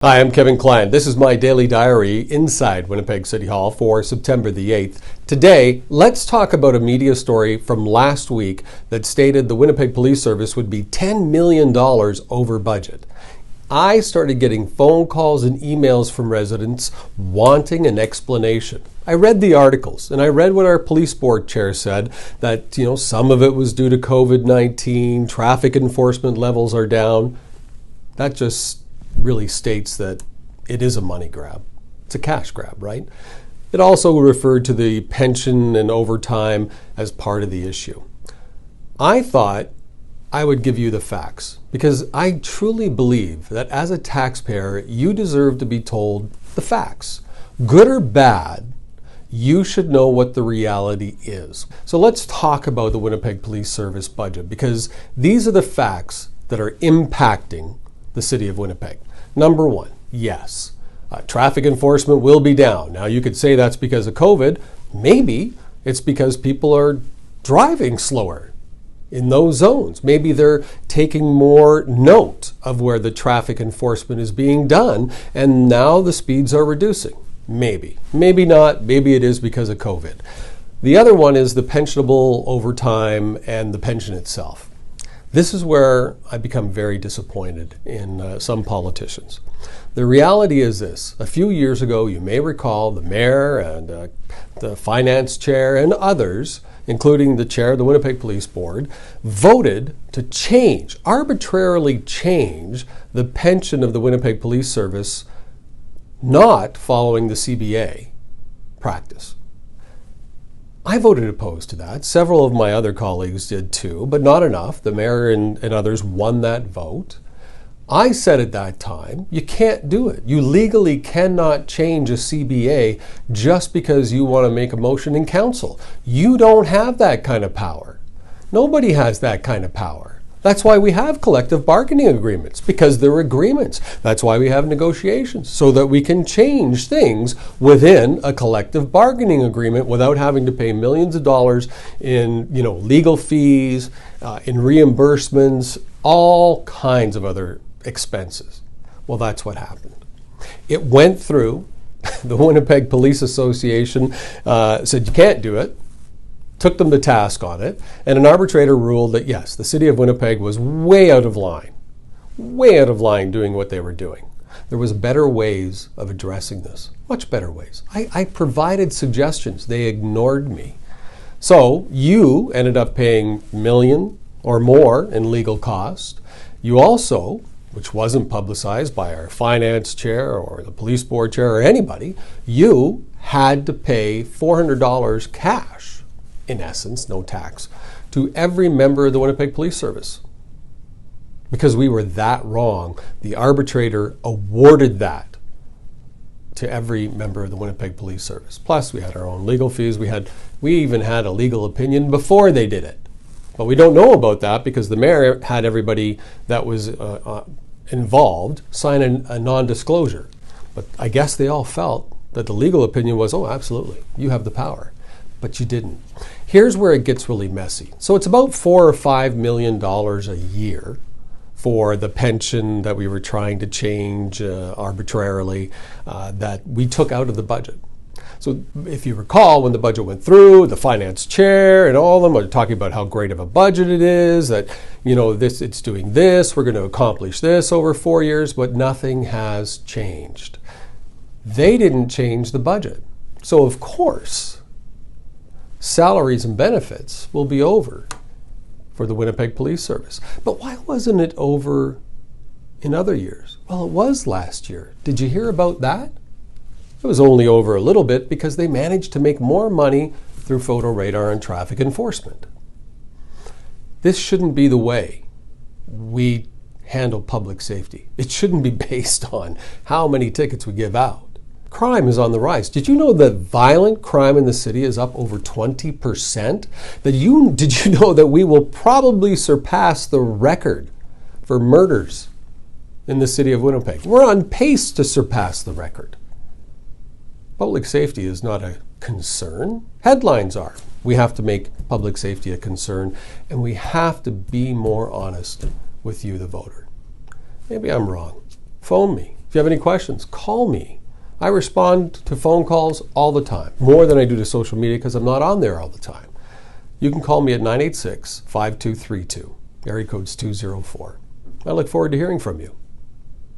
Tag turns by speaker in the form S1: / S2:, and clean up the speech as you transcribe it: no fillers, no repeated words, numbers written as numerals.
S1: Hi, I'm Kevin Klein. This is my daily diary inside Winnipeg City Hall for September the 8th. Today, let's talk about a media story from last week that stated the Winnipeg Police Service would be $10 million over budget. I started getting phone calls and emails from residents wanting an explanation. I read the articles and I read what our police board chair said, that some of it was due to COVID-19, traffic enforcement levels are down. That just really states that it is a money grab. It's a cash grab, right? It also referred to the pension and overtime as part of the issue. I thought I would give you the facts because I truly believe that as a taxpayer, you deserve to be told the facts. Good or bad, you should know what the reality is. So let's talk about the Winnipeg Police Service budget because these are the facts that are impacting the city of Winnipeg. Number one, yes, traffic enforcement will be down. Now you could say that's because of COVID. Maybe it's because people are driving slower in those zones. Maybe they're taking more note of where the traffic enforcement is being done and now the speeds are reducing. Maybe not. Maybe it is because of COVID. The other one is the pensionable overtime and the pension itself. This is where I become very disappointed in some politicians. The reality is this. A few years ago, you may recall the mayor and the finance chair and others, including the chair of the Winnipeg Police Board, voted to arbitrarily change the pension of the Winnipeg Police Service, not following the CBA practice. I voted opposed to that. Several of my other colleagues did too, but not enough. The mayor and others won that vote. I said at that time, you can't do it. You legally cannot change a CBA just because you want to make a motion in council. You don't have that kind of power. Nobody has that kind of power. That's why we have collective bargaining agreements, because they're agreements. That's why we have negotiations, so that we can change things within a collective bargaining agreement without having to pay millions of dollars in legal fees, in reimbursements, all kinds of other expenses. Well, that's what happened. It went through. The Winnipeg Police Association said you can't do it. Took them to task on it, and an arbitrator ruled that yes, the city of Winnipeg was way out of line doing what they were doing. There was better ways of addressing this, much better ways. I provided suggestions. They ignored me. So you ended up paying $1 million or more in legal cost. You also, which wasn't publicized by our finance chair or the police board chair or anybody, you had to pay $400 cash, in essence, no tax, to every member of the Winnipeg Police Service. Because we were that wrong, the arbitrator awarded that to every member of the Winnipeg Police Service. Plus, we had our own legal fees. We even had a legal opinion before they did it. But we don't know about that because the mayor had everybody that was involved sign a non-disclosure. But I guess they all felt that the legal opinion was, oh, absolutely, you have the power. But you didn't. Here's where it gets really messy. So it's about $4 or $5 million a year for the pension that we were trying to change arbitrarily that we took out of the budget. So if you recall, when the budget went through, the finance chair and all of them are talking about how great of a budget it is, that it's doing this, we're going to accomplish this over 4 years, but nothing has changed. They didn't change the budget. So of course, salaries and benefits will be over for the Winnipeg Police Service. But why wasn't it over in other years? Well, it was last year. Did you hear about that? It was only over a little bit because they managed to make more money through photo radar and traffic enforcement. This shouldn't be the way we handle public safety. It shouldn't be based on how many tickets we give out. Crime is on the rise. Did you know that violent crime in the city is up over 20%? Did you know that we will probably surpass the record for murders in the city of Winnipeg? We're on pace to surpass the record. Public safety is not a concern. Headlines are. We have to make public safety a concern, and we have to be more honest with you, the voter. Maybe I'm wrong. Phone me. If you have any questions, call me. I respond to phone calls all the time, more than I do to social media because I'm not on there all the time. You can call me at 986-5232. Area code's 204. I look forward to hearing from you.